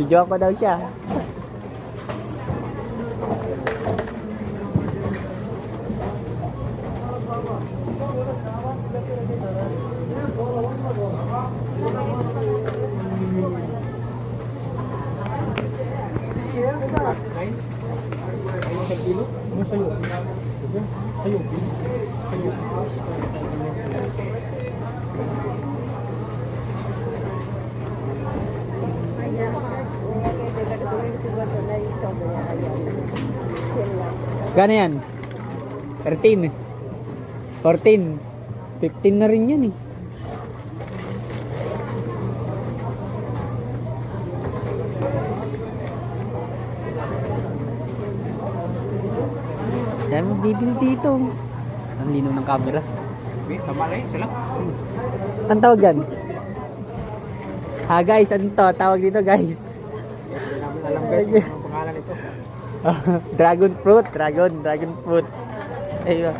Video ko daw siya. Gano yan? 13 14 15 na rin yan eh. Dami bibili dito. Ang linaw ng camera. Tama lang sila. Anong tawag dyan? Ha guys, ano to? Tawag dito guys. Hindi namin alam guys kung anong pangalan ito. Dragon fruit. Ayun.